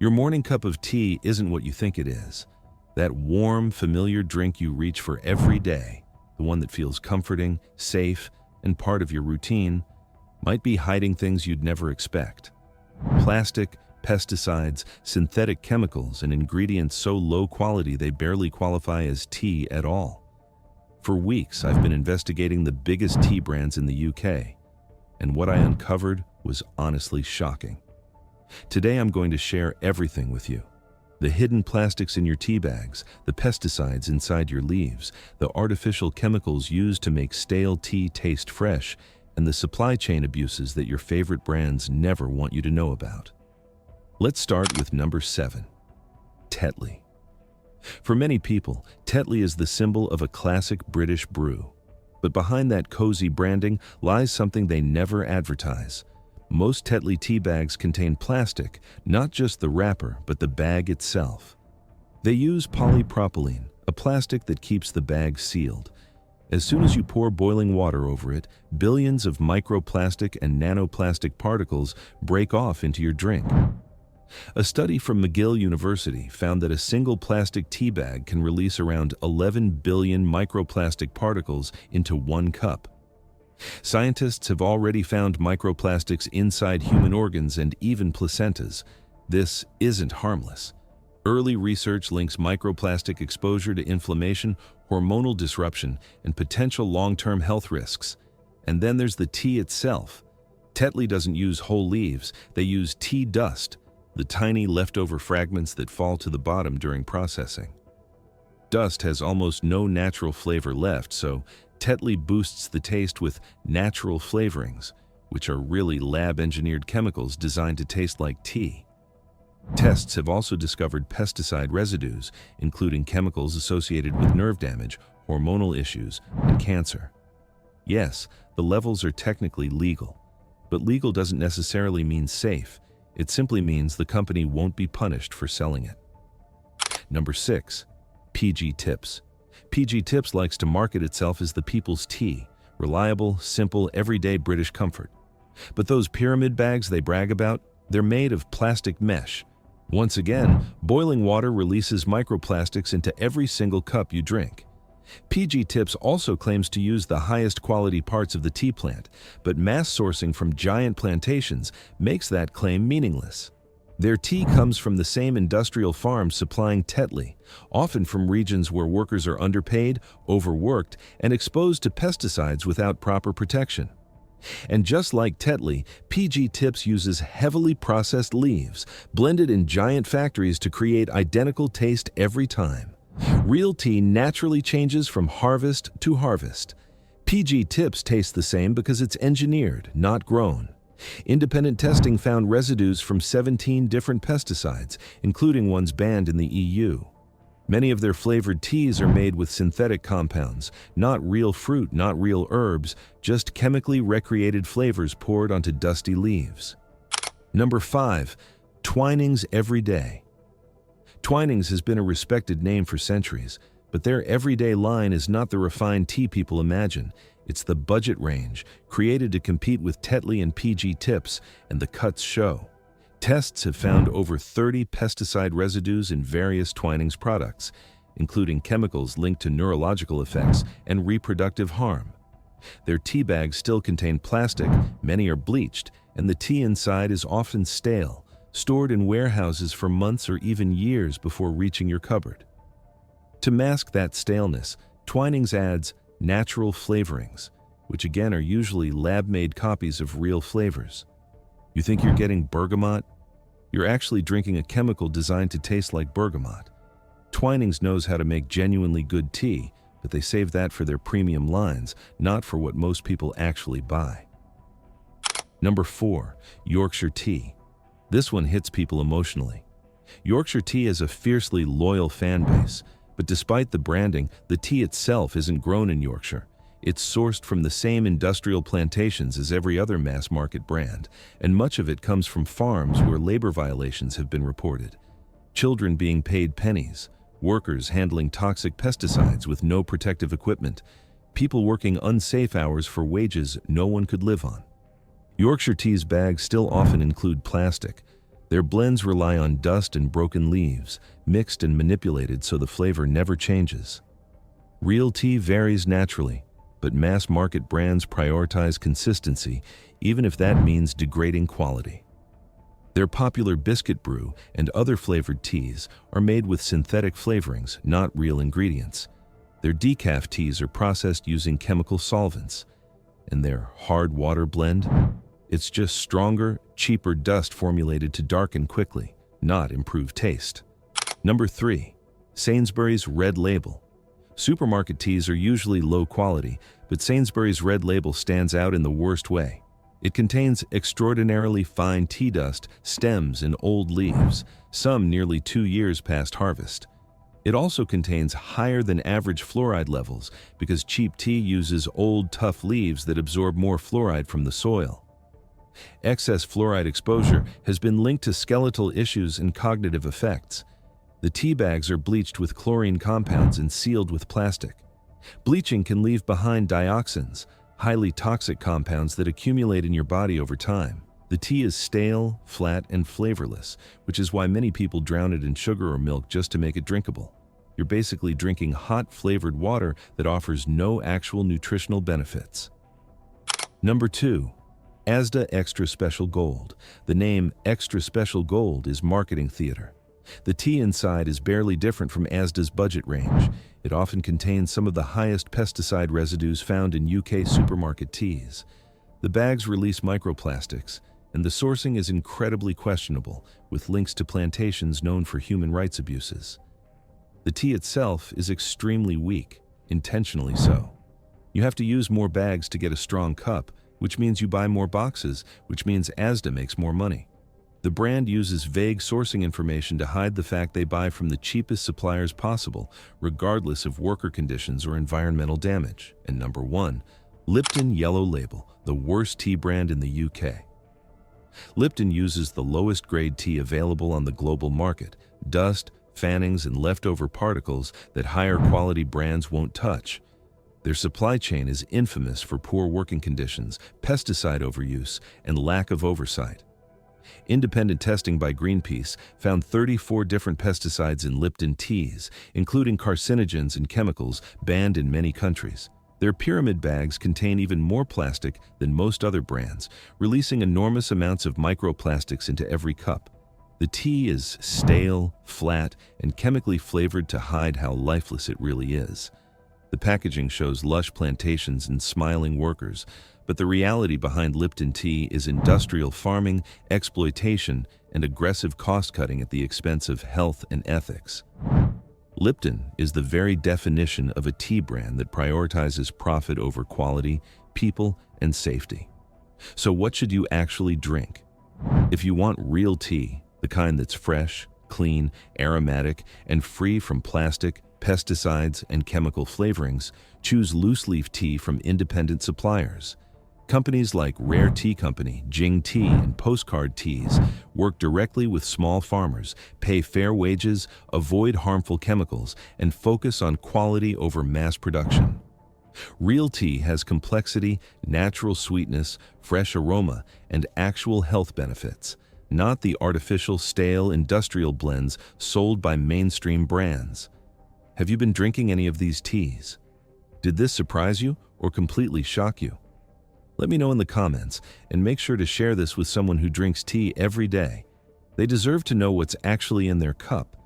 Your morning cup of tea isn't what you think it is. That warm, familiar drink you reach for every day, the one that feels comforting, safe, and part of your routine, might be hiding things you'd never expect. Plastic, pesticides, synthetic chemicals, and ingredients so low quality they barely qualify as tea at all. For weeks, I've been investigating the biggest tea brands in the UK, and what I uncovered was honestly shocking. Today I'm going to share everything with you. The hidden plastics in your tea bags, the pesticides inside your leaves, the artificial chemicals used to make stale tea taste fresh, and the supply chain abuses that your favorite brands never want you to know about. Let's start with number 7, Tetley. For many people, Tetley is the symbol of a classic British brew. But behind that cozy branding lies something they never advertise. Most Tetley tea bags contain plastic, not just the wrapper, but the bag itself. They use polypropylene, a plastic that keeps the bag sealed. As soon as you pour boiling water over it, billions of microplastic and nanoplastic particles break off into your drink. A study from McGill University found that a single plastic tea bag can release around 11 billion microplastic particles into one cup. Scientists have already found microplastics inside human organs and even placentas. This isn't harmless. Early research links microplastic exposure to inflammation, hormonal disruption, and potential long-term health risks. And then there's the tea itself. Tetley doesn't use whole leaves, they use tea dust, the tiny leftover fragments that fall to the bottom during processing. Dust has almost no natural flavor left, so Tetley boosts the taste with natural flavourings, which are really lab-engineered chemicals designed to taste like tea. Tests have also discovered pesticide residues, including chemicals associated with nerve damage, hormonal issues, and cancer. Yes, the levels are technically legal, but legal doesn't necessarily mean safe. It simply means the company won't be punished for selling it. Number 6, PG Tips. PG Tips likes to market itself as the people's tea, reliable, simple, everyday British comfort. But those pyramid bags they brag about, they're made of plastic mesh. Once again, boiling water releases microplastics into every single cup you drink. PG Tips also claims to use the highest quality parts of the tea plant, but mass sourcing from giant plantations makes that claim meaningless. Their tea comes from the same industrial farms supplying Tetley, often from regions where workers are underpaid, overworked, and exposed to pesticides without proper protection. And just like Tetley, PG Tips uses heavily processed leaves, blended in giant factories to create identical taste every time. Real tea naturally changes from harvest to harvest. PG Tips tastes the same because it's engineered, not grown. Independent testing found residues from 17 different pesticides, including ones banned in the EU. Many of their flavored teas are made with synthetic compounds, not real fruit, not real herbs, just chemically recreated flavors poured onto dusty leaves. Number 5, Twinings Every Day. Twinings has been a respected name for centuries, but their everyday line is not the refined tea people imagine. It's the budget range, created to compete with Tetley and PG Tips, and the cuts show. Tests have found over 30 pesticide residues in various Twinings products, including chemicals linked to neurological effects and reproductive harm. Their tea bags still contain plastic, many are bleached, and the tea inside is often stale, stored in warehouses for months or even years before reaching your cupboard. To mask that staleness, Twinings adds natural flavourings, which again are usually lab-made copies of real flavors. You think you're getting bergamot? You're actually drinking a chemical designed to taste like bergamot. Twinings knows how to make genuinely good tea, but they save that for their premium lines, not for what most people actually buy. Number 4, Yorkshire Tea. This one hits people emotionally. Yorkshire Tea has a fiercely loyal fan base, but despite the branding, the tea itself isn't grown in Yorkshire. It's sourced from the same industrial plantations as every other mass-market brand, and much of it comes from farms where labor violations have been reported. Children being paid pennies, workers handling toxic pesticides with no protective equipment, people working unsafe hours for wages no one could live on. Yorkshire Tea's bags still often include plastic, Their blends rely on dust and broken leaves, mixed and manipulated so the flavor never changes. Real tea varies naturally, but mass-market brands prioritize consistency, even if that means degrading quality. Their popular biscuit brew and other flavored teas are made with synthetic flavorings, not real ingredients. Their decaf teas are processed using chemical solvents. And their hard water blend? It's just stronger, cheaper dust formulated to darken quickly, not improve taste. Number 3. Sainsbury's Red Label. Supermarket teas are usually low quality, but Sainsbury's Red Label stands out in the worst way. It contains extraordinarily fine tea dust, stems, and old leaves, some nearly 2 years past harvest. It also contains higher than average fluoride levels because cheap tea uses old, tough leaves that absorb more fluoride from the soil. Excess fluoride exposure has been linked to skeletal issues and cognitive effects. The tea bags are bleached with chlorine compounds and sealed with plastic. Bleaching can leave behind dioxins, highly toxic compounds that accumulate in your body over time. The tea is stale, flat, and flavorless, which is why many people drown it in sugar or milk just to make it drinkable. You're basically drinking hot, flavored water that offers no actual nutritional benefits. Number 2. ASDA Extra Special Gold. The name Extra Special Gold is marketing theater. The tea inside is barely different from ASDA's budget range. It often contains some of the highest pesticide residues found in UK supermarket teas. The bags release microplastics, and the sourcing is incredibly questionable, with links to plantations known for human rights abuses. The tea itself is extremely weak, intentionally so. You have to use more bags to get a strong cup, which means you buy more boxes, which means ASDA makes more money. The brand uses vague sourcing information to hide the fact they buy from the cheapest suppliers possible, regardless of worker conditions or environmental damage. And number 1, Lipton Yellow Label, the worst tea brand in the UK. Lipton uses the lowest grade tea available on the global market, dust, fannings, and leftover particles that higher quality brands won't touch. Their supply chain is infamous for poor working conditions, pesticide overuse, and lack of oversight. Independent testing by Greenpeace found 34 different pesticides in Lipton teas, including carcinogens and chemicals banned in many countries. Their pyramid bags contain even more plastic than most other brands, releasing enormous amounts of microplastics into every cup. The tea is stale, flat, and chemically flavored to hide how lifeless it really is. The packaging shows lush plantations and smiling workers, but the reality behind Lipton tea is industrial farming, exploitation, and aggressive cost-cutting at the expense of health and ethics. Lipton is the very definition of a tea brand that prioritizes profit over quality, people, and safety. So what should you actually drink? If you want real tea, the kind that's fresh, clean, aromatic, and free from plastic, pesticides, and chemical flavorings, choose loose-leaf tea from independent suppliers. Companies like Rare Tea Company, Jing Tea, and Postcard Teas work directly with small farmers, pay fair wages, avoid harmful chemicals, and focus on quality over mass production. Real tea has complexity, natural sweetness, fresh aroma, and actual health benefits, not the artificial, stale, industrial blends sold by mainstream brands. Have you been drinking any of these teas? Did this surprise you or completely shock you? Let me know in the comments, and make sure to share this with someone who drinks tea every day. They deserve to know what's actually in their cup.